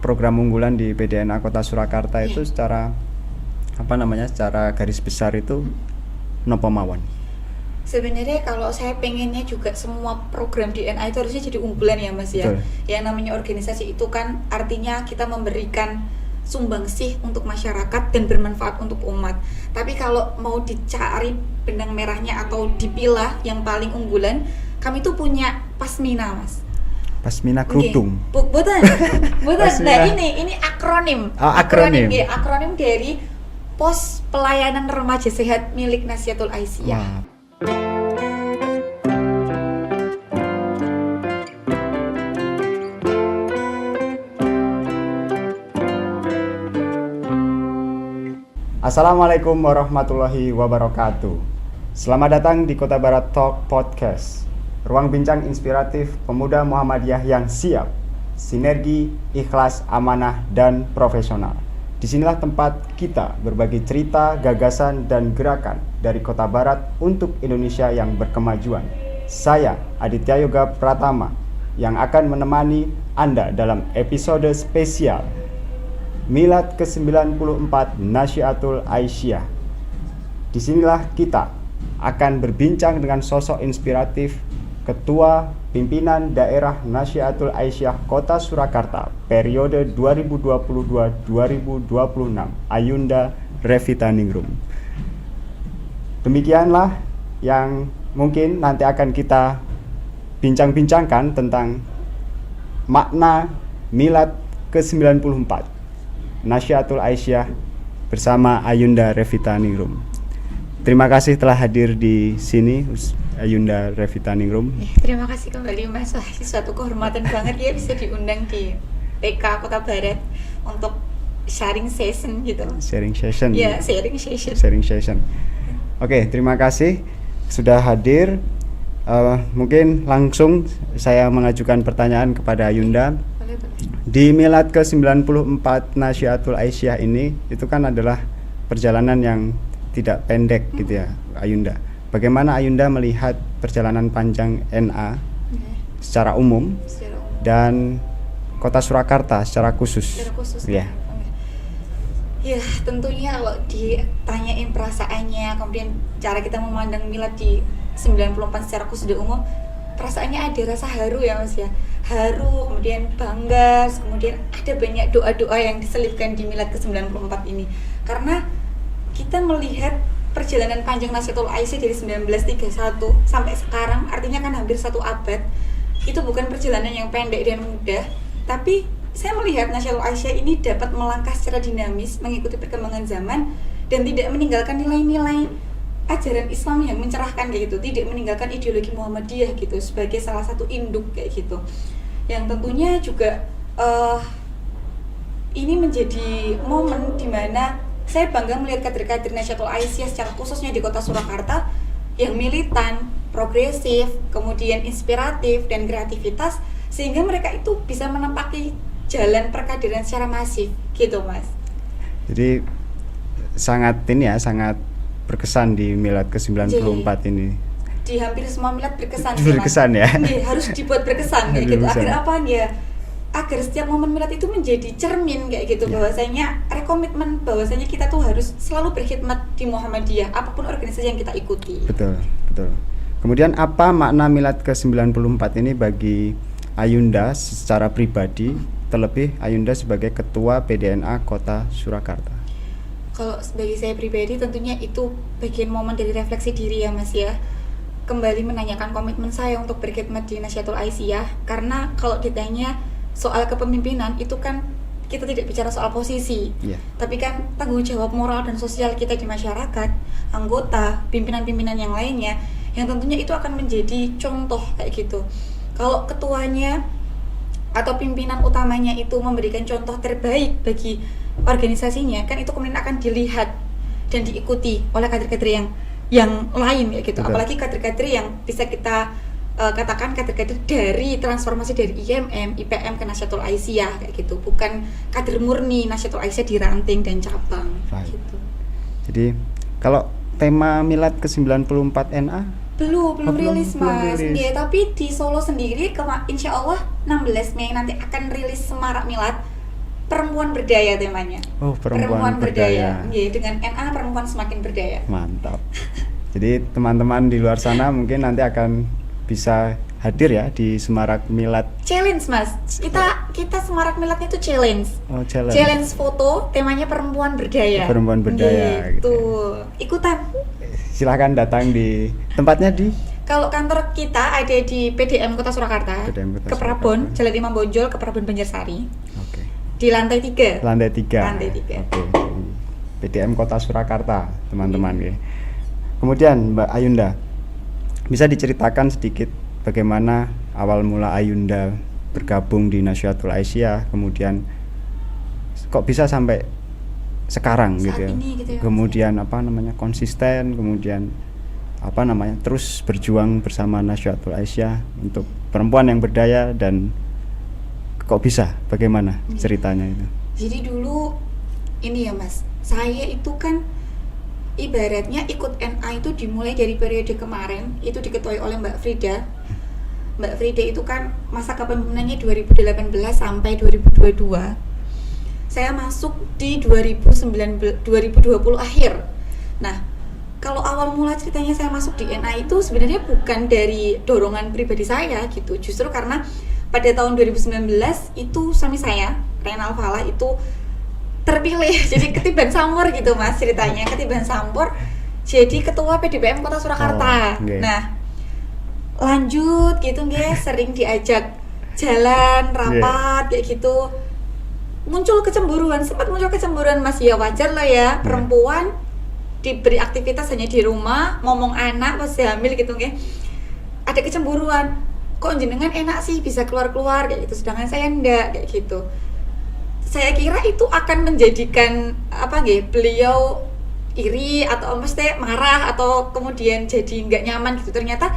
program unggulan di PDNA Kota Surakarta itu secara garis besar itu nopo mawon? Sebenarnya kalau saya pengennya juga semua program DNA itu harusnya jadi unggulan ya Mas ya. Betul. Yang namanya organisasi itu kan artinya kita memberikan sumbangsih untuk masyarakat dan bermanfaat untuk umat. Tapi kalau mau dicari benang merahnya atau dipilah yang paling unggulan, kami tuh punya Pasmina Mas. Pasmina kerudung. Bukan. Nah ini akronim. Oh, akronim. Akronim dari Pos Pelayanan Remaja Sehat milik Nahdlatul Aisyah. Assalamualaikum warahmatullahi wabarakatuh. Selamat datang di Kota Barat Talk Podcast, ruang bincang inspiratif pemuda Muhammadiyah yang siap, sinergi, ikhlas, amanah, dan profesional. Disinilah tempat kita berbagi cerita, gagasan, dan gerakan dari Kota Barat untuk Indonesia yang berkemajuan. Saya, Aditya Yoga Pratama, yang akan menemani Anda dalam episode spesial Milad ke-94 Nahdlatul Aisyah. Disinilah kita akan berbincang dengan sosok inspiratif Ketua Pimpinan Daerah Nahdlatul Aisyah Kota Surakarta periode 2022-2026, Ayunda Revita Ningrum. Demikianlah yang mungkin nanti akan kita bincang-bincangkan tentang makna Milad ke-94 Nahdlatul Aisyah bersama Ayunda Revita Ningrum. Terima kasih telah hadir di sini Ayunda Revita Ningrum. Terima kasih kembali Mas. Suatu kehormatan banget ya bisa diundang di PK Kota Barat untuk sharing session gitu. Sharing session. Ya, sharing session. Sharing session. Oke, terima kasih sudah hadir. Mungkin langsung saya mengajukan pertanyaan kepada Ayunda. Di Milad ke-94 Nahdlatul Aisyah ini itu kan adalah perjalanan yang tidak pendek gitu ya Ayunda. Bagaimana Ayunda melihat perjalanan panjang NA secara umum dan Kota Surakarta secara khusus? Ya. Ya, tentunya kalau ditanyain perasaannya, kemudian cara kita memandang Milad di 94 secara khusus di umum, perasaannya ada rasa haru ya Mas ya. Haru, kemudian bangga, kemudian ada banyak doa-doa yang diselipkan di Milad ke-94 ini. Karena kita melihat perjalanan panjang Nahdlatul Aisyah dari 1931 sampai sekarang, artinya kan hampir 1 abad. Itu bukan perjalanan yang pendek dan mudah, tapi saya melihat Nahdlatul Aisyah ini dapat melangkah secara dinamis, mengikuti perkembangan zaman dan tidak meninggalkan nilai-nilai ajaran Islam yang mencerahkan kayak gitu, tidak meninggalkan ideologi Muhammadiyah gitu sebagai salah satu induk kayak gitu. Yang tentunya juga ini menjadi momen dimana saya bangga melihat kader-kader Nahdlatul Aisyah secara khususnya di Kota Surakarta yang militan, progresif, kemudian inspiratif dan kreativitas, sehingga mereka itu bisa menempati jalan perkaderan secara masif gitu Mas. Jadi sangat berkesan di Milad ke-94 ini. Di hampir semua Milad berkesan. Berkesan ya. Harus dibuat berkesan kayak gitu. Agar apa ya? Agar setiap momen Milad itu menjadi cermin kayak gitu ya. Bahwasanya rekomitmen bahwasanya kita tuh harus selalu berkhidmat di Muhammadiyah apapun organisasi yang kita ikuti. Betul. Kemudian apa makna Milad ke-94 ini bagi Ayunda secara pribadi, terlebih Ayunda sebagai Ketua PDNA Kota Surakarta? Kalau bagi saya pribadi tentunya itu bagian momen dari refleksi diri ya Mas ya. Kembali menanyakan komitmen saya untuk berkhidmat di Nahdlatul Aisyah. Karena kalau ditanya soal kepemimpinan itu kan kita tidak bicara soal posisi, tapi kan tanggung jawab moral dan sosial kita di masyarakat, anggota, pimpinan-pimpinan yang lainnya, yang tentunya itu akan menjadi contoh kayak gitu. Kalau ketuanya atau pimpinan utamanya itu memberikan contoh terbaik bagi organisasinya, kan itu kemudian akan dilihat dan diikuti oleh kader-kader yang lain kayak gitu. Betul. Apalagi kader-kader yang bisa kita katakan kader-kader dari transformasi dari IMM, IPM ke Nahdlatul Aisyah kayak gitu, bukan kader murni Nahdlatul Aisyah di ranting dan cabang. Gitu. Jadi kalau tema Milad ke-94 NA belum rilis Mas. Ya, tapi di Solo sendiri insya Allah 16 Mei nanti akan rilis Semarak Milad. perempuan berdaya temanya. Oh, perempuan berdaya. Nggih, dengan NA perempuan semakin berdaya. Mantap. Jadi teman-teman di luar sana mungkin nanti akan bisa hadir ya di Semarak Milad. Challenge Mas, kita Semarak Miladnya itu challenge. Oh, challenge. Challenge foto, temanya perempuan berdaya. Perempuan berdaya, Gitu. gitu. Ikutan. Silahkan datang di tempatnya di Kalau kantor kita ada di PDM Kota Surakarta, PDM Kota ke Prabon, Surakarta. Jalan Imam Bonjol ke Prabon Banjarsari, Oke. di lantai 3. Lantai 3. Lantai 3. Oke. PDM Kota Surakarta, teman-teman ya. Kemudian Mbak Ayunda, bisa diceritakan sedikit bagaimana awal mula Ayunda bergabung di Nasyidul Aisyah, kemudian kok bisa sampai sekarang Saat gitu ya. ini gitu ya, Kemudian konsisten, kemudian terus berjuang bersama Nasyidul Aisyah untuk perempuan yang berdaya, dan kok bisa, bagaimana ceritanya itu? Jadi dulu ini ya Mas, saya itu kan ibaratnya ikut NA itu dimulai dari periode kemarin, itu diketuai oleh Mbak Frida. Mbak Frida itu kan masa kepemimpinannya 2018 sampai 2022. Saya masuk di 2020 akhir. Nah, kalau awal mula ceritanya saya masuk di NA itu sebenarnya bukan dari dorongan pribadi saya gitu. Justru karena pada tahun 2019 itu suami saya, Renal Fala, itu terpilih jadi ketiban sampur gitu Mas, ceritanya ketiban sampur jadi ketua PDPM Kota Surakarta. Oh, okay. Nah, lanjut gitu nggih, sering diajak jalan rapat kayak gitu. Sempat muncul kecemburuan Mas, ya wajar lah ya, perempuan diberi aktivitas hanya di rumah, ngomong anak pas hamil gitu nggih. Ada kecemburuan. Kok jenengan enak sih bisa keluar-keluar kayak gitu, sedangkan saya enggak kayak gitu. Saya kira itu akan menjadikan beliau iri atau mesti marah atau kemudian jadi nggak nyaman gitu. Ternyata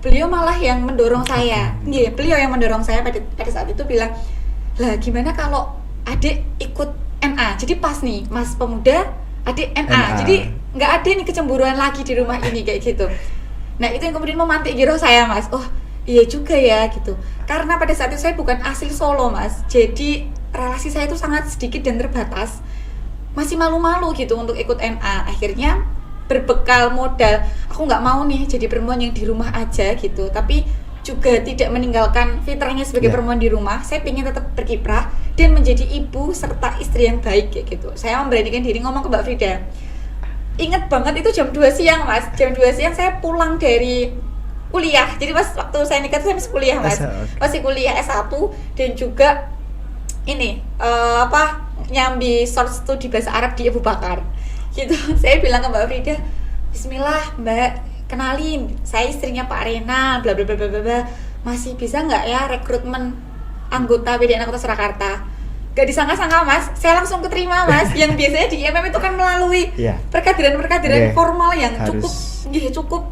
beliau malah yang mendorong saya. Beliau yang mendorong saya pada saat itu bilang, "Lah gimana kalau adik ikut NA?" Jadi pas nih, Mas Pemuda, adik NA. Jadi nggak ada nih kecemburuan lagi di rumah ini kayak gitu. Nah, itu yang kemudian memantik giroh saya Mas. Oh iya juga ya gitu. Karena pada saat itu saya bukan asli Solo Mas, jadi relasi saya itu sangat sedikit dan terbatas. Masih malu-malu gitu untuk ikut NA. Akhirnya berbekal modal, aku nggak mau nih jadi perempuan yang di rumah aja gitu, tapi juga tidak meninggalkan fitrahnya sebagai perempuan di rumah. Saya ingin tetap berkiprah dan menjadi ibu serta istri yang baik kayak gitu. Saya memberanikan diri ngomong ke Mbak Frida. Ingat banget itu jam 2 siang Mas. Jam 2 siang saya pulang dari kuliah. Jadi pas waktu saya nikah itu saya masih kuliah Mas. Masih kuliah S1 dan juga ini nyambi shorts tuh di bahasa Arab di Abu Bakar. Gitu. Saya bilang ke Mbak Frida, "Bismillah Mbak, kenalin, saya istrinya Pak Renal, bla bla bla bla bla. Masih bisa nggak ya rekrutmen anggota PDN Kota Surakarta?" Gak disangka-sangka Mas, saya langsung keterima Mas. Yang biasanya di IMM itu kan melalui perkadiran formal yang cukup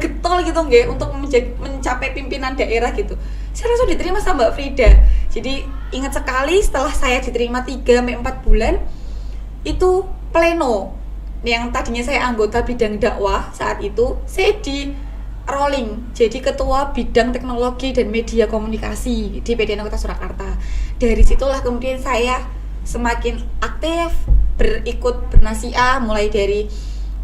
getol gitu nggih untuk mencapai pimpinan daerah gitu. Saya langsung diterima sama Mbak Frida. Jadi ingat sekali setelah saya diterima 3-4 bulan itu pleno yang tadinya saya anggota bidang dakwah, saat itu saya di rolling jadi ketua bidang teknologi dan media komunikasi di PDN Kota Surakarta. Dari situlah kemudian saya semakin aktif bernasiah, mulai dari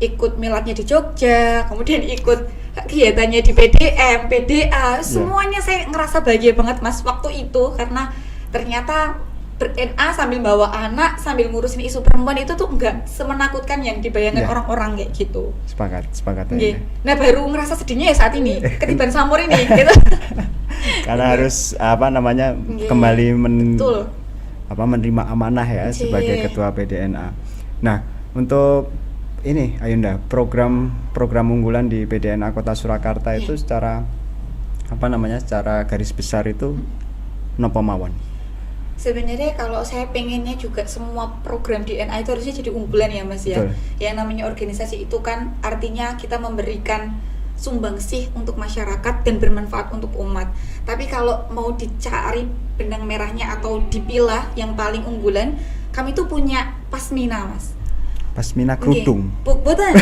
ikut miladnya di Jogja, kemudian ikut kegiatannya di PDM, PDA, semuanya saya ngerasa bahagia banget Mas waktu itu, karena ternyata ber-NA sambil bawa anak, sambil ngurusin isu perempuan itu tuh enggak semenakutkan yang dibayangkan orang-orang kayak gitu. Sepakat ya. Nah, baru ngerasa sedihnya ya saat ini, ketiban sampur ini gitu. Karena harus kembali menerima amanah ya sebagai ketua PDNA. Nah, untuk ini Ayunda, program unggulan di PDNA Kota Surakarta itu secara garis besar itu nopo mawon? Sebenarnya kalau saya pengennya juga semua program di NA itu harusnya jadi unggulan ya Mas ya. Betul. Yang namanya organisasi itu kan artinya kita memberikan sumbangsih untuk masyarakat dan bermanfaat untuk umat. Tapi kalau mau dicari benang merahnya atau dipilah yang paling unggulan, kami tuh punya Pasmina Mas. Pasmina Kerudung. Bukan.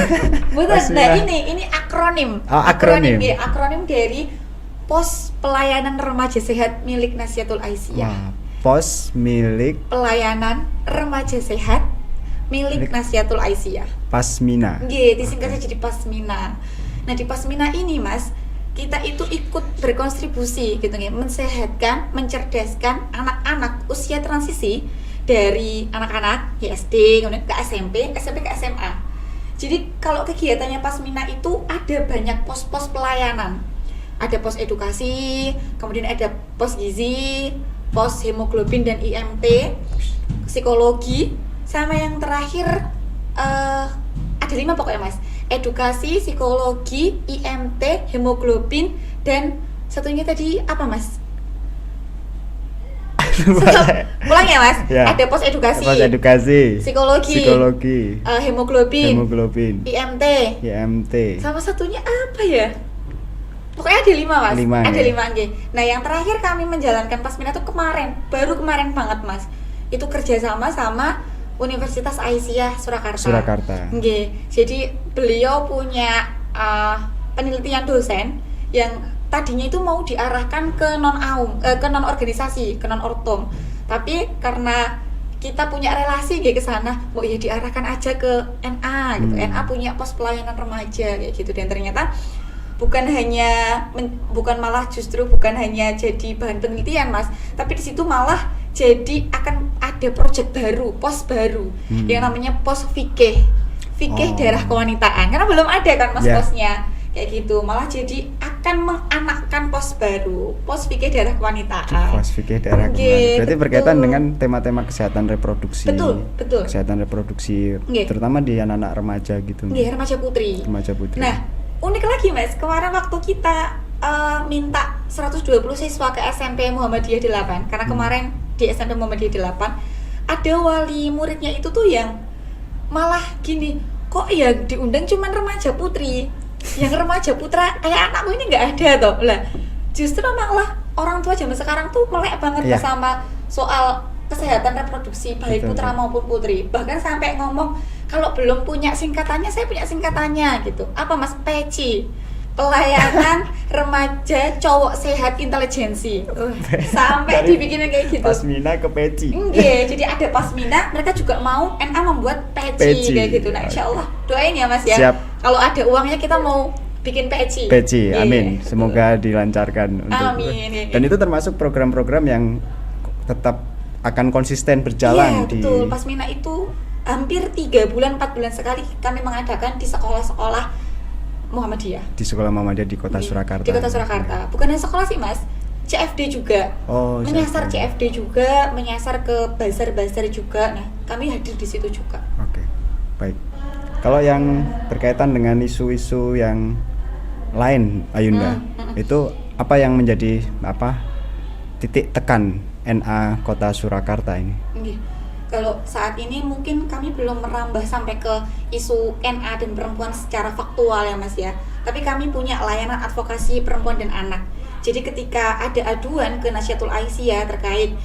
Nah, ini akronim. Akronim dari Pos Pelayanan Remaja Sehat milik Nasyidul Aisyah. Pos milik pelayanan remaja sehat milik Nasihatul Aisyah. Pasmina. Nggih, disingkatnya jadi Pasmina. Nah, di Pasmina ini Mas, kita itu ikut berkontribusi gitu nggih, mensehatkan, mencerdaskan anak-anak usia transisi dari anak-anak ya SD, kemudian ke SMP, SMP ke SMA. Jadi kalau kegiatannya Pasmina itu ada banyak pos-pos pelayanan. Ada pos edukasi, kemudian ada pos gizi, pos hemoglobin dan IMT, psikologi, sama yang terakhir ada 5 pokoknya Mas. Edukasi, psikologi, IMT, hemoglobin, dan satunya tadi apa Mas? Ulang ya Mas. Ya. Ada pos edukasi, psikologi, hemoglobin, IMT, sama satunya apa ya? Pokoknya ada 5 Mas. Ada 5 nggih. Nah, yang terakhir kami menjalankan Pasmina itu baru kemarin banget Mas. Itu kerjasama sama Universitas Aisyah Surakarta. Nggih. Jadi beliau punya penelitian dosen yang tadinya itu mau diarahkan ke ke non organisasi, ke non ortom. Tapi karena kita punya relasi kayak ke sana, mau ya diarahkan aja ke NA gitu. NA punya pos pelayanan remaja kayak gitu, dan ternyata bukan malah justru bukan hanya jadi bahan penelitian Mas, tapi di situ malah jadi akan ada proyek baru, pos baru yang namanya pos fikih daerah kewanitaan, karena belum ada kan Mas posnya kayak gitu, malah jadi akan menganakkan pos baru, pos fikih daerah kewanitaan. Pos fikih daerah kewanitaan. Berarti berkaitan dengan tema-tema kesehatan reproduksi. Betul. Kesehatan reproduksi, terutama di anak-anak remaja gitu. Nggih, remaja putri. Nah, unik lagi Mas, kemarin waktu kita minta 120 siswa ke SMP Muhammadiyah 8, karena kemarin di SMP Muhammadiyah 8 ada wali muridnya itu tuh yang malah gini, kok ya diundang cuman remaja putri, yang remaja putra kayak anakku ini nggak ada toh lah. Justru malah orang tua zaman sekarang tuh melek banget sama soal kesehatan reproduksi baik putra maupun putri, bahkan sampai ngomong kalau belum punya singkatannya, saya punya singkatannya gitu. Apa Mas? PECI, Pelayanan Remaja Cowok Sehat Intelijensi. Sampai dibikinin kayak gitu. Pasmina ke PECI. Nggih, jadi ada Pasmina, mereka juga mau NA membuat PECI kayak gitu. Nah, insyaallah doain ya Mas ya. Siap. Kalau ada uangnya kita mau bikin PECI. Amin. Semoga dilancarkan untuk. Amin. Dan itu termasuk program-program yang tetap akan konsisten berjalan di. Iya, betul. Pasmina itu hampir 3 bulan 4 bulan sekali kami mengadakan di sekolah-sekolah Muhammadiyah. Di sekolah Muhammadiyah di Kota Surakarta. Di Kota Surakarta. Bukan hanya sekolah sih Mas, CFD juga. Menyasar CFD juga, menyasar ke bazar-bazar juga. Nah, kami hadir di situ juga. Oke. Baik. Kalau yang berkaitan dengan isu-isu yang lain, Ayunda, itu apa yang menjadi titik tekan NA Kota Surakarta ini? Kalau saat ini mungkin kami belum merambah sampai ke isu NA dan perempuan secara faktual ya Mas ya. Tapi kami punya layanan advokasi perempuan dan anak. Jadi ketika ada aduan ke Nasihatul Aisyah terkait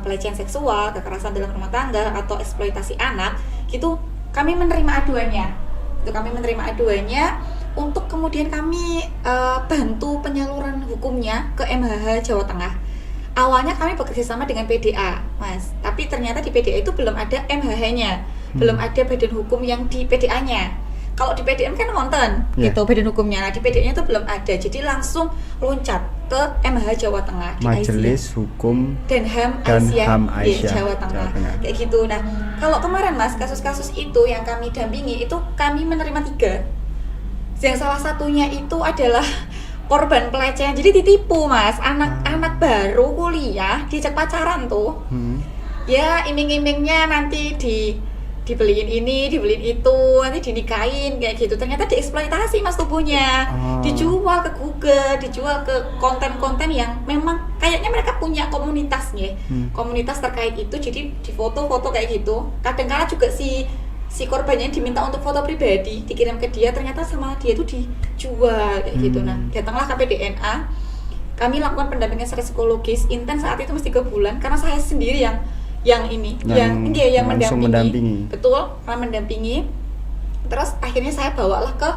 pelecehan seksual, kekerasan dalam rumah tangga atau eksploitasi anak, gitu kami menerima aduannya. Untuk kemudian kami bantu penyaluran hukumnya ke MHH Jawa Tengah. Awalnya kami bekerja sama dengan PDA, Mas. Tapi ternyata di PDA itu belum ada MHH-nya, belum ada badan hukum yang di PDA-nya. Kalau di PDM kan wonten, gitu badan hukumnya. Nah, di PDA-nya itu belum ada. Jadi langsung loncat ke MHH Jawa Tengah, di Majelis Hukum dan HAM Aisyah, Jawa Tengah. Kayak gitu. Nah, kalau kemarin Mas, kasus-kasus itu yang kami dampingi itu kami menerima 3. Yang salah satunya itu adalah korban pelecehan, jadi ditipu Mas, anak-anak baru kuliah diajak pacaran tuh, ya iming-imingnya nanti dibeliin ini, dibeliin itu, nanti dinikahin kayak gitu. Ternyata dieksploitasi Mas tubuhnya, dijual ke Google, dijual ke konten-konten yang memang kayaknya mereka punya komunitasnya, komunitas terkait itu, jadi di foto-foto kayak gitu. Kadang-kala juga si korbannya diminta untuk foto pribadi, dikirim ke dia, ternyata sama dia itu dijual kayak gitu. Nah, datanglah KPDNA, kami lakukan pendampingan secara psikologis intens saat itu mesti 3 bulan, karena saya sendiri yang mendampingi. Betul, mendampingi. Terus akhirnya saya bawalah ke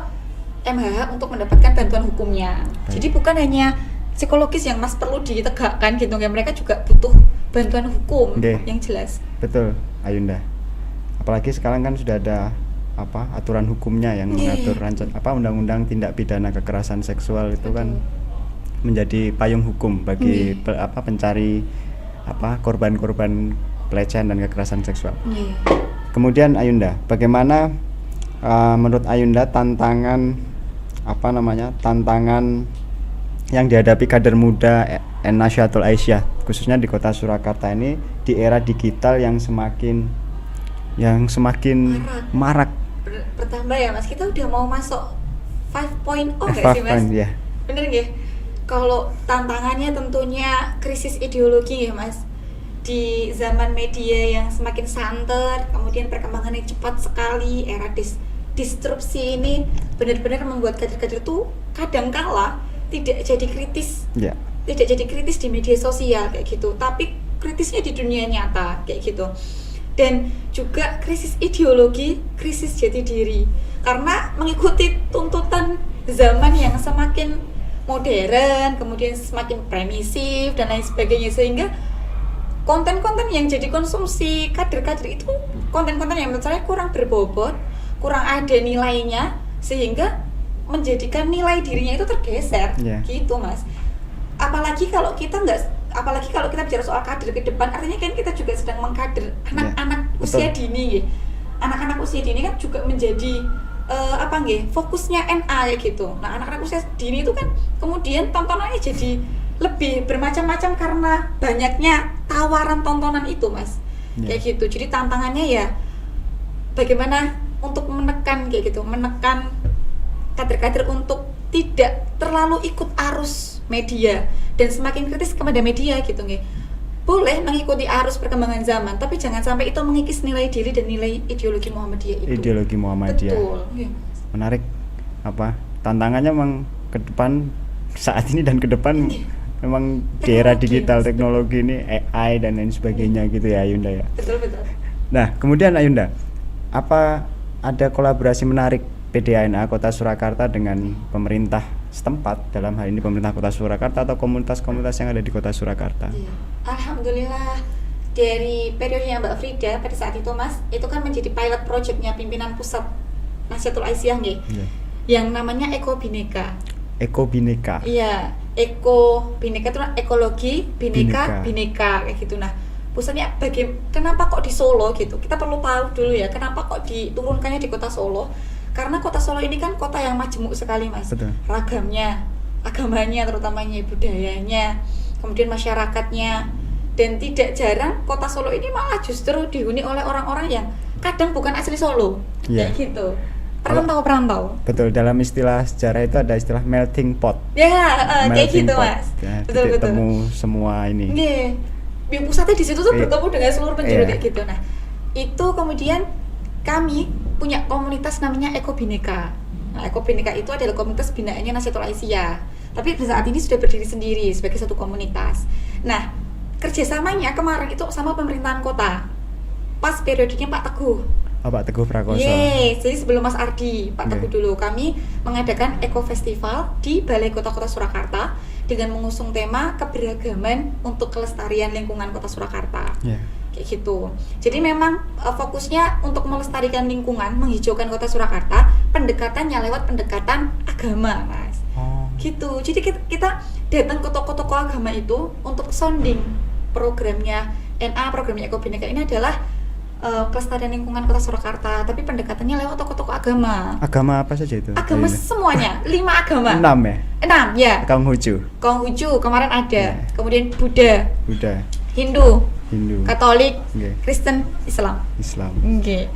MHH untuk mendapatkan bantuan hukumnya. Jadi bukan hanya psikologis yang Mas perlu ditegakkan gitu ya. Mereka juga butuh bantuan hukum yang jelas. Betul, Ayunda. Apalagi sekarang kan sudah ada aturan hukumnya yang mengatur undang-undang tindak pidana kekerasan seksual itu kan menjadi payung hukum bagi pencari korban-korban pelecehan dan kekerasan seksual. Kemudian Ayunda, bagaimana menurut Ayunda tantangan yang dihadapi kader muda Nasyatul Aisyah khususnya di Kota Surakarta ini di era digital yang semakin marak. Bertambah ya Mas, kita udah mau masuk 5.0 nggak sih Mas? Ya. Bener nggak? Kalau tantangannya tentunya krisis ideologi ya Mas. Di zaman media yang semakin santer, kemudian perkembangannya cepat sekali, era disrupsi ini benar-benar membuat kader-kader itu kadangkala tidak jadi kritis. Tidak jadi kritis di media sosial kayak gitu, tapi kritisnya di dunia nyata kayak gitu. Dan juga krisis ideologi, krisis jati diri, karena mengikuti tuntutan zaman yang semakin modern, kemudian semakin permisif dan lain sebagainya, sehingga konten-konten yang jadi konsumsi kader-kader itu konten-konten yang menurut saya kurang berbobot, kurang ada nilainya, sehingga menjadikan nilai dirinya itu tergeser gitu Mas. Apalagi kalau kita bicara soal kader ke depan, artinya kan kita juga sedang mengkader anak-anak usia dini. Anak-anak usia dini kan juga menjadi fokusnya NA ya gitu. Nah, anak-anak usia dini itu kan kemudian tontonannya jadi lebih bermacam-macam karena banyaknya tawaran tontonan itu Mas. Kayak gitu. Jadi tantangannya ya bagaimana untuk menekan kader-kader untuk tidak terlalu ikut arus media dan semakin kritis kepada media gitu nggih. Boleh mengikuti arus perkembangan zaman, tapi jangan sampai itu mengikis nilai diri dan nilai ideologi Muhammadiyah itu. Ideologi Muhammadiyah. Betul. Menarik. Tantangannya memang ke depan saat ini dan ke depan memang di era digital teknologi ini AI dan lain sebagainya gitu ya Ayunda ya. Betul. Nah, kemudian Ayunda, apa ada kolaborasi menarik PDANA Kota Surakarta dengan pemerintah setempat, dalam hal ini pemerintah Kota Surakarta atau komunitas-komunitas yang ada di Kota Surakarta? Alhamdulillah, dari periodenya Mbak Frida pada saat itu Mas, itu kan menjadi pilot projectnya pimpinan pusat Nasyatul Aisyah nggih. Yang namanya Eko Bhinneka. Eko Bhinneka. Iya, Eko Bhinneka itu ekologi, Bhinneka kayak gitu. Nah, pusatnya kenapa kok di Solo gitu? Kita perlu tahu dulu ya, kenapa kok diturunkannya di Kota Solo? Karena Kota Solo ini kan kota yang majemuk sekali Mas. Betul. Ragamnya, agamanya terutamanya, budayanya, kemudian masyarakatnya, dan tidak jarang Kota Solo ini malah justru dihuni oleh orang-orang yang kadang bukan asli Solo, kayak gitu. Perantau. Betul, dalam istilah sejarah itu ada istilah melting pot. Kayak gitu Mas. Betul. Temu semua ini. Yang pusatnya di situ tuh bertemu dengan seluruh penjuru kayak gitu. Nah, itu kemudian kami punya komunitas namanya Eko Bhinneka. Nah, Eko Bhinneka itu adalah komunitas binaannya Nasyatul Aisyah. Tapi saat ini sudah berdiri sendiri sebagai satu komunitas. Nah, kerjasamanya kemarin itu sama pemerintahan kota. Pas periodenya Pak Teguh. Pak Teguh Prakoso. Jadi sebelum Mas Ardi, Pak Teguh dulu, kami mengadakan Eko Festival di Balai Kota Surakarta dengan mengusung tema keberagaman untuk kelestarian lingkungan Kota Surakarta. Kayak gitu. Jadi memang fokusnya untuk melestarikan lingkungan, menghijaukan Kota Surakarta, pendekatannya lewat pendekatan agama, Mas. Gitu. Jadi kita datang ke toko-toko agama itu untuk sounding programnya NA, programnya Eko Bhinneka ini adalah kelestarian lingkungan Kota Surakarta, tapi pendekatannya lewat toko-toko agama. Agama apa saja itu? Agama semuanya, 5 agama. 6 ya? 6 ya. Konghucu kemarin ada. Kemudian Buddha. Hindu, Katolik, Kristen, Islam.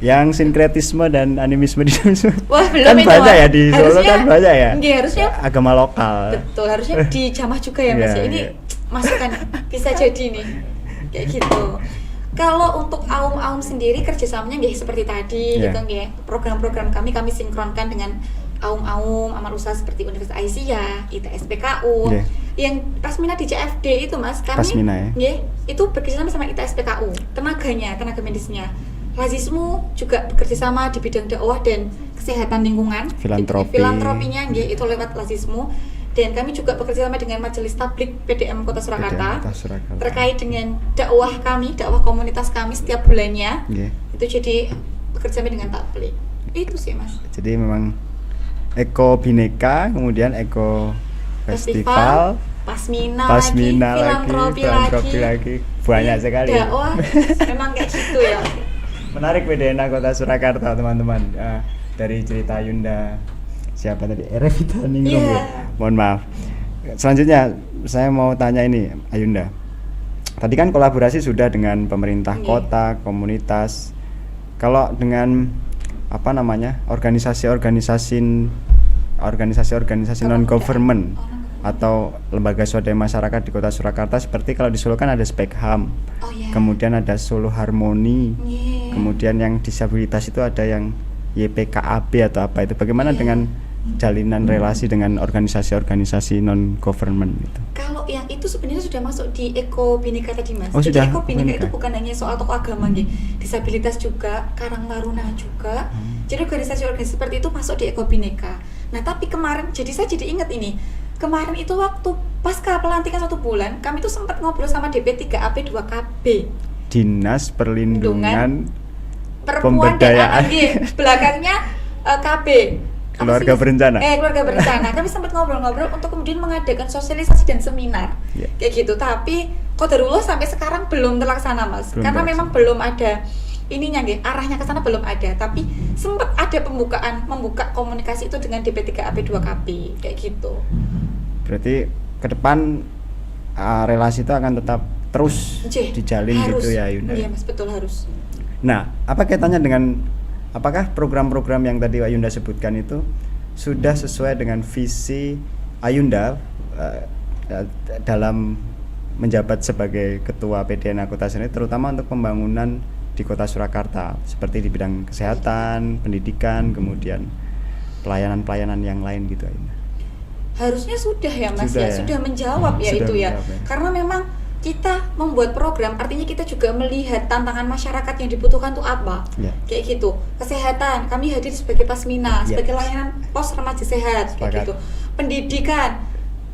Yang sinkretisme dan animisme di sana. Wah, belum kan itu. Banyak ya di Solo kan banyak ya. Harusnya agama lokal. Betul, harusnya dijamah juga ya Mas. Ini masukan bisa jadi nih. Kayak gitu. Kalau untuk AUM sendiri kerjasamanya seperti tadi gitu nggih. Program-program kami sinkronkan dengan AUM amal usaha seperti Universitas Aisyah, ITS PKU. Yang Pasmina di CFD itu Mas, kami itu bekerjasama sama ITS PKU, tenaga medisnya. Lazismu juga bekerjasama di bidang dakwah dan kesehatan lingkungan. Filantropinya itu lewat Lazismu. dan kami juga bekerja sama dengan Majelis Tablik PDM Kota Surakarta, Kota Surakarta. terkait dengan dakwah komunitas kami setiap bulannya. Itu jadi bekerja sama dengan tablik. Itu sih Mas. Jadi memang Eko Bhinneka, kemudian Eko Festival, Pasmina lagi, filantropi lagi. Banyak sekali. Dakwah memang kayak gitu ya. Menarik PDNA Kota Surakarta teman-teman. Dari cerita Ayunda, siapa tadi? Revita Ningrum. Mohon maaf. Selanjutnya saya mau tanya ini Ayunda. Tadi kan kolaborasi sudah dengan pemerintah kota, komunitas. Kalau dengan organisasi non government atau lembaga swadaya masyarakat di Kota Surakarta, seperti kalau di Solo kan ada Spekham, kemudian ada Solo Harmoni, kemudian yang disabilitas itu ada yang YPKAB atau apa itu. Bagaimana dengan jalinan relasi dengan organisasi-organisasi non government itu? Kalau yang itu sebenarnya sudah masuk di Eko Bhinneka tadi Mas. Jadi Eko Bhinneka itu bukan hanya soal tokoh agama, disabilitas juga, Karang Taruna juga. Jadi organisasi-organisasi seperti itu masuk di Eko Bhinneka. Nah tapi kemarin, saya jadi ingat ini. Kemarin itu waktu pasca pelantikan 1 bulan, kami tuh sempat ngobrol sama DP3AP 2KB. Dinas Perlindungan Perempuan dan Anak, belakangnya KB. Keluarga Berencana. Keluarga Berencana. Kami sempat ngobrol-ngobrol untuk kemudian mengadakan sosialisasi dan seminar. Kayak gitu. Tapi qadarullah sampai sekarang belum terlaksana, Mas. Karena memang belum ada ininya arahnya ke sana belum ada. Tapi sempat ada membuka komunikasi itu dengan DP3AP 2KB kayak gitu. Berarti ke depan relasi itu akan tetap terus dijalin harus. Gitu ya Ayunda. Iya, Mas, betul harus. Nah, apa kaitannya dengan apakah program-program yang tadi Ayunda sebutkan itu sudah sesuai dengan visi Ayunda dalam menjabat sebagai Ketua PDNA Kota Surakarta, terutama untuk pembangunan di Kota Surakarta, seperti di bidang kesehatan, pendidikan, kemudian pelayanan-pelayanan yang lain gitu Ayunda? Harusnya sudah ya Mas, sudah menjawab ya itu ya. Karena memang kita membuat program, artinya kita juga melihat tantangan masyarakat yang dibutuhkan tuh apa. Kayak gitu. Kesehatan, kami hadir sebagai Pasmina, sebagai layanan pos remaja sehat, kayak gitu. Pendidikan,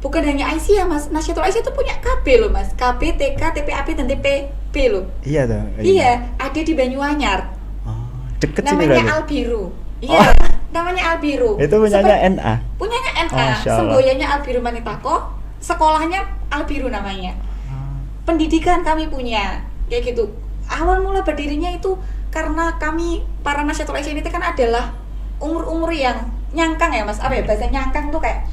bukan hanya IC ya Mas, Nasyidul IC itu punya KB loh Mas, KB, TK, TPAP dan TPB loh. Iya tuh. Iya, ada di Banyuanyar. Deket namanya sini Albiru. Iya, namanya Albiru. Itu punyanya NA. Punyanya NA, semboyannya Albiru Manitako, sekolahnya Albiru namanya. Pendidikan kami punya, kayak gitu. Awal mula berdirinya itu karena kami para Nasyidul IC ini kan adalah umur-umur yang nyangkang ya Mas, apa ya bahasa nyangkang tuh kayak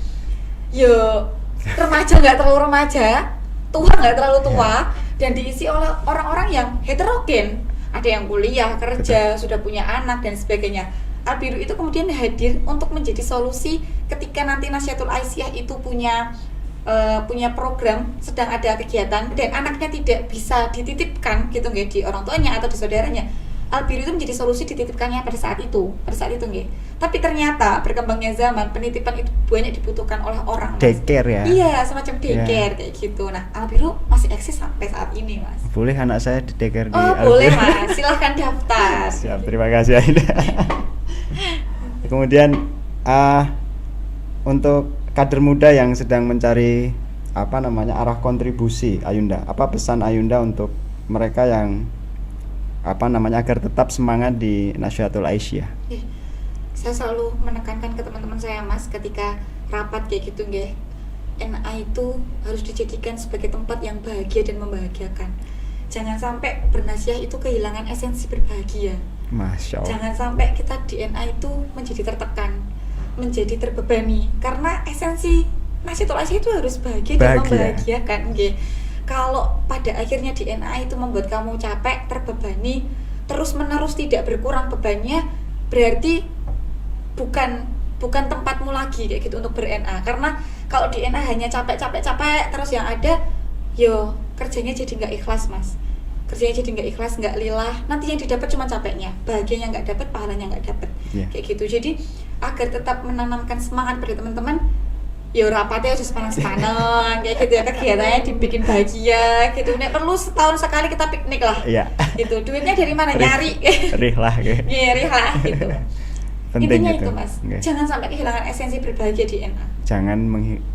remaja nggak terlalu remaja, tua nggak terlalu tua, dan diisi oleh orang-orang yang heterogen. Ada yang kuliah, kerja, sudah punya anak dan sebagainya. Albiru itu kemudian hadir untuk menjadi solusi ketika nanti Nasyidul Aisyah itu punya program, sedang ada kegiatan dan anaknya tidak bisa dititipkan gitu nggih di orang tuanya atau di saudaranya. Albiru itu menjadi solusi dititipkannya pada saat itu nggih. Tapi ternyata berkembangnya zaman, penitipan itu banyak dibutuhkan oleh orang. Daycare ya? Iya, semacam daycare kayak gitu. Nah, Albiru masih eksis sampai saat ini, Mas. Boleh anak saya di daycare di Albiru? Boleh, Mas. Silahkan daftar. Siap, terima kasih Ayunda. Kemudian untuk kader muda yang sedang mencari arah kontribusi Ayunda, apa pesan Ayunda untuk mereka yang agar tetap semangat di Nasyidul Aisyah? Saya selalu menekankan ke teman-teman saya Mas, ketika rapat kayak gitu nggih, NA itu harus dijadikan sebagai tempat yang bahagia dan membahagiakan. Jangan sampai bernasiah itu kehilangan esensi berbahagia. Masya Allah. Jangan sampai kita di NA itu menjadi tertekan, menjadi terbebani, karena esensi Nasyidul Aisyah itu harus bahagia. Dan membahagiakan nggih. Kalau pada akhirnya di NA itu membuat kamu capek, terbebani, terus-menerus tidak berkurang bebannya, berarti bukan tempatmu lagi kayak gitu untuk ber-NA. Karena kalau di NA hanya capek, terus yang ada kerjanya jadi nggak ikhlas Mas. Kerjanya jadi nggak ikhlas, nggak lillah. Nanti yang didapat cuma capeknya, bahagianya nggak dapat, pahalanya nggak dapat. Kayak gitu. Jadi agar tetap menanamkan semangat pada teman-teman, rapatnya harus panas-panas kayak gitu ya, kegiatannya dibikin bahagia gitu. Nek perlu setahun sekali kita piknik lah. Gitu. Duitnya dari mana? Nyari. Rih lah gitu. Rih lah gitu. Penting Intinya gitu. itu Mas, Oke. jangan sampai kehilangan esensi berbahagia di NA.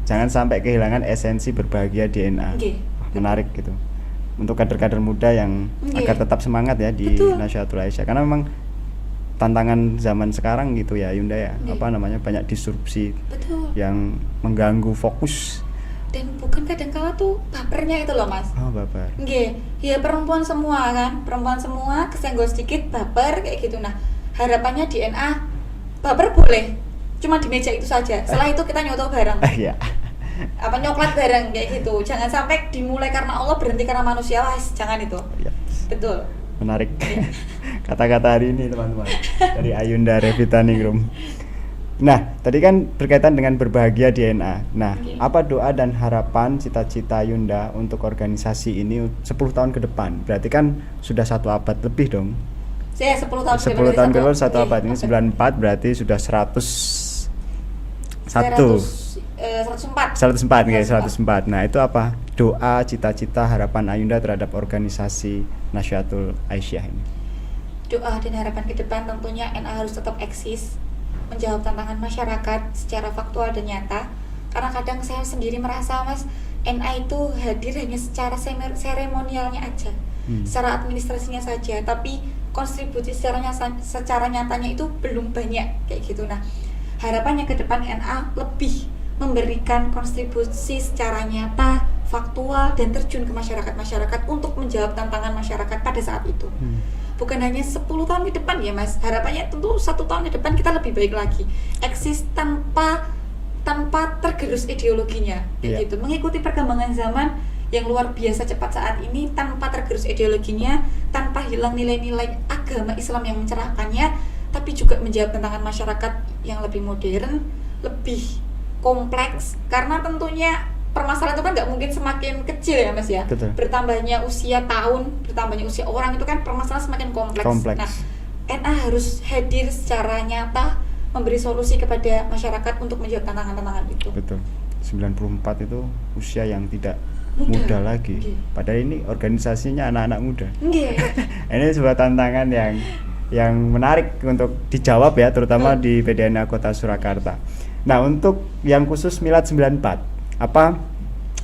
Jangan sampai kehilangan esensi berbahagia di NA. Nggih. Wah, menarik gitu. Untuk kader-kader muda yang Nggih. agar tetap semangat ya di Betul. Nasyaratul Aisyah, karena memang tantangan zaman sekarang gitu ya Yunda ya. Nggih. Banyak disrupsi Betul. yang mengganggu fokus. Dan bukan kadang-kala tuh bapernya itu loh Mas. Oh, baper. Nggih, ya perempuan semua kan, perempuan semua kesenggol sedikit baper kayak gitu. Nah, harapannya di NA baper boleh, cuma di meja itu saja. Setelah itu kita nyoto bareng, Iya. apa nyoklat bareng kayak gitu. Jangan sampai dimulai karena Allah berhenti karena manusia, jangan itu. Iya. Betul. Menarik. Kata-kata hari ini teman-teman dari Ayunda Revita Ningrum. Nah, tadi kan berkaitan dengan berbahagia di NA. Nah, Oke. apa doa dan harapan cita-cita Yunda untuk organisasi ini 10 tahun ke depan? Berarti kan sudah 1 abad lebih dong. Saya 10 tahun 10 tahun ke depan 1 Oke, abad. Ini oke. 94 berarti sudah 104. 104. 104. Nah, itu apa? Doa, cita-cita, harapan Ayunda terhadap organisasi Nasyaratul Aisyah ini. Doa dan harapan ke depan tentunya NA harus tetap eksis, menjawab tantangan masyarakat secara faktual dan nyata. Karena kadang saya sendiri merasa Mas, NA itu hadir hanya secara seremonialnya aja, secara administrasinya saja, tapi kontribusi secara nyatanya itu belum banyak kayak gitu. Nah, harapannya ke depan NA lebih memberikan kontribusi secara nyata, faktual, dan terjun ke masyarakat untuk menjawab tantangan masyarakat pada saat itu. Bukan hanya 10 tahun ke depan ya Mas, harapannya tentu 1 tahun ke depan kita lebih baik lagi, eksis tanpa tergerus ideologinya kayak gitu, mengikuti perkembangan zaman yang luar biasa cepat saat ini tanpa tergerus ideologinya, tanpa hilang nilai-nilai agama Islam yang mencerahkannya, tapi juga menjawab tantangan masyarakat yang lebih modern, lebih kompleks, karena tentunya permasalahan itu kan nggak mungkin semakin kecil ya Mas ya. Betul. Bertambahnya usia tahun, bertambahnya usia orang itu kan permasalahan semakin kompleks. Nah, NA harus hadir secara nyata, memberi solusi kepada masyarakat untuk menjawab tantangan-tantangan itu. Betul. 94 itu usia yang tidak Muda. muda lagi. Nggih. Padahal ini organisasinya anak-anak muda. Nggih. Ini sebuah tantangan yang menarik untuk dijawab ya, terutama di PDNA Kota Surakarta. Nah, untuk yang khusus Milad 94, apa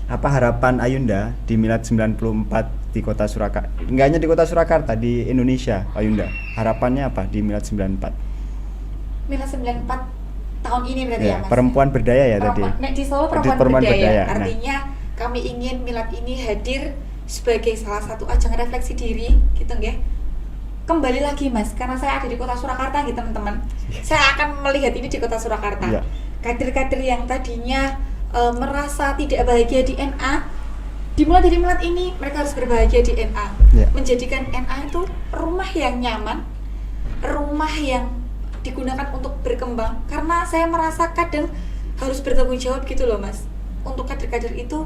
harapan Ayunda di Milad 94 di Kota Surakarta? Enggak hanya di Kota Surakarta, di Indonesia, Ayunda. Harapannya apa di Milad 94? Milad 94 tahun ini berarti ya Mas. Perempuan berdaya ya tadi. Nek di Solo Di perempuan berdaya. Nah, Artinya kami ingin Milad ini hadir sebagai salah satu ajang refleksi diri gitu nggih. Kembali lagi Mas, karena saya ada di Kota Surakarta gitu teman-teman. Saya akan melihat ini di Kota Surakarta. Iya. Kader-kader yang tadinya merasa tidak bahagia di NA, dimulai dari Milad ini mereka harus berbahagia di NA. Iya. Menjadikan NA itu rumah yang nyaman, rumah yang digunakan untuk berkembang. Karena saya merasa kadang harus bertanggung jawab gitu loh Mas, untuk kader-kader itu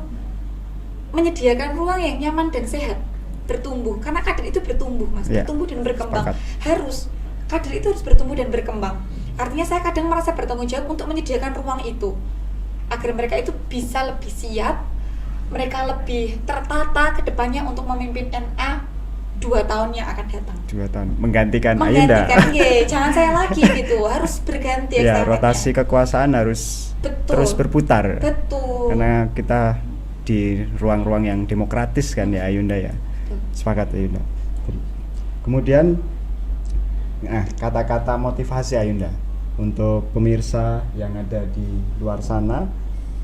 menyediakan ruang yang nyaman dan sehat bertumbuh, karena kader itu bertumbuh Mas, Ya, bertumbuh dan berkembang. sepakat. Kader itu harus bertumbuh dan berkembang. Artinya saya kadang merasa bertanggung jawab untuk menyediakan ruang itu agar mereka itu bisa lebih siap, mereka lebih tertata ke depannya untuk memimpin NA 2 tahun yang akan datang. 2 tahun menggantikan Ayunda. Jangan saya lagi gitu, harus berganti Ya, estafetnya. rotasi kekuasaan harus Betul. terus berputar. Betul. Karena kita di ruang-ruang yang demokratis kan ya Ayunda ya. Betul. Sepakat Ayunda. Kemudian kata-kata motivasi Ayunda untuk pemirsa yang ada di luar sana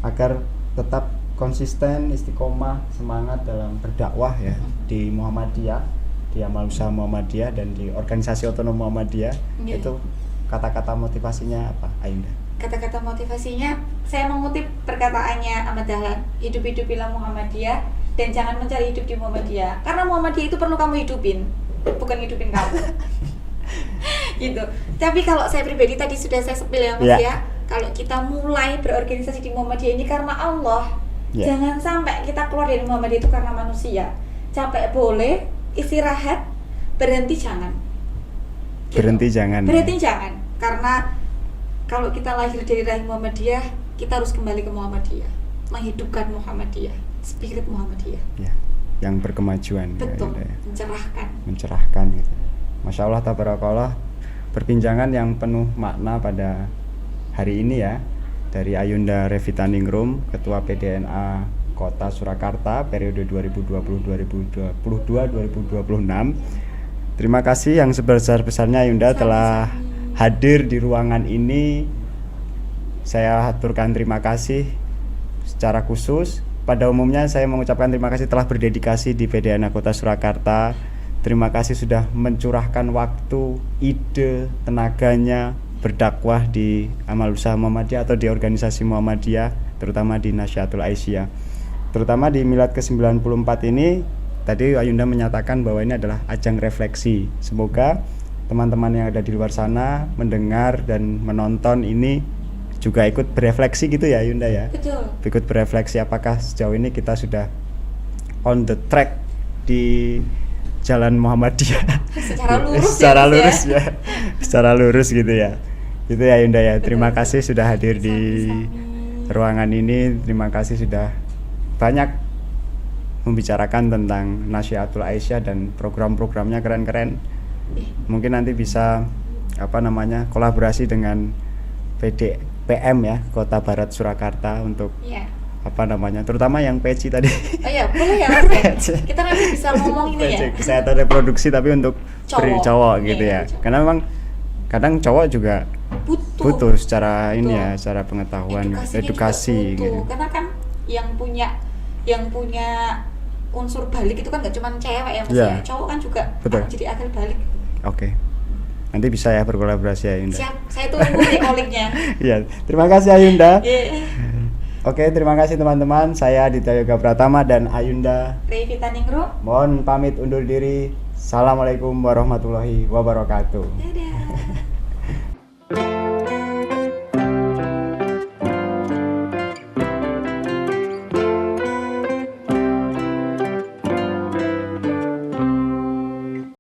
agar tetap konsisten, istiqomah, semangat dalam berdakwah ya di Muhammadiyah, di Amal Usaha Muhammadiyah dan di Organisasi Otonom Muhammadiyah. Iya. Itu kata-kata motivasinya apa Ayunda? Kata-kata motivasinya, saya mengutip perkataannya Ahmad Dahlan, hidup-hidupilah Muhammadiyah dan jangan mencari hidup di Muhammadiyah, karena Muhammadiyah itu perlu kamu hidupin, bukan hidupin kamu. Gitu. Tapi kalau saya pribadi tadi sudah saya sepil ya Mas ya, kalau kita mulai berorganisasi di Muhammadiyah ini karena Allah, jangan sampai kita keluar dari Muhammadiyah itu karena manusia. Capek boleh, istirahat, berhenti jangan. Gitu. Berhenti jangan. Karena kalau kita lahir dari rahim Muhammadiyah, kita harus kembali ke Muhammadiyah, menghidupkan Muhammadiyah, spirit Muhammadiyah. Ya, yang berkemajuan. Betul, ya. mencerahkan. Mencerahkan gitu. Masya Allah, tabarakallah. perbincangan yang penuh makna pada hari ini ya, dari Ayunda Revitaningrum, Ketua PDNA Kota Surakarta periode 2020-2022-2026. Terima kasih yang sebesar-besarnya Ayunda telah hadir di ruangan ini. Saya haturkan terima kasih secara khusus. Pada umumnya saya mengucapkan terima kasih telah berdedikasi di PDNA Kota Surakarta. Terima kasih sudah mencurahkan waktu, ide, tenaganya berdakwah di amal usaha Muhammadiyah atau di organisasi Muhammadiyah, terutama di Nasyatul Aisyah. Terutama di Milad ke-94 ini, tadi Ayunda menyatakan bahwa ini adalah ajang refleksi. Semoga teman-teman yang ada di luar sana mendengar dan menonton ini juga ikut berefleksi gitu ya Ayunda ya. Betul. Ikut berefleksi apakah sejauh ini kita sudah on the track di jalan Muhammadiyah secara lurus secara lurus gitu ya. Gitu ya Ayunda ya. Terima kasih sudah hadir di ruangan ini. Terima kasih sudah banyak membicarakan tentang Nasyatul Aisyah dan program-programnya keren-keren. Mungkin nanti bisa kolaborasi dengan PM ya, Kota Barat Surakarta untuk terutama yang peci tadi. Oh iya, boleh ya Mas. Kita nanti bisa ngomong ini ya. Kesehatan reproduksi tapi untuk cowok gitu ya. Cowok. Karena memang kadang cowok juga butuh secara ini ya, secara pengetahuan, edukasi gitu. Karena kan yang punya unsur balik itu kan nggak cuma cewek ya Mas ya. Cowok kan juga jadi akal balik. Oke. Nanti bisa ya berkolaborasi ya Ayunda. Siap, saya tunggu nih calling-nya. Iya, terima kasih Ayunda. Oke, terima kasih teman-teman. Saya Aditya Yoga Pratama dan Ayunda Revitaningrum. Mohon pamit undur diri. Assalamualaikum warahmatullahi wabarakatuh. Dadah.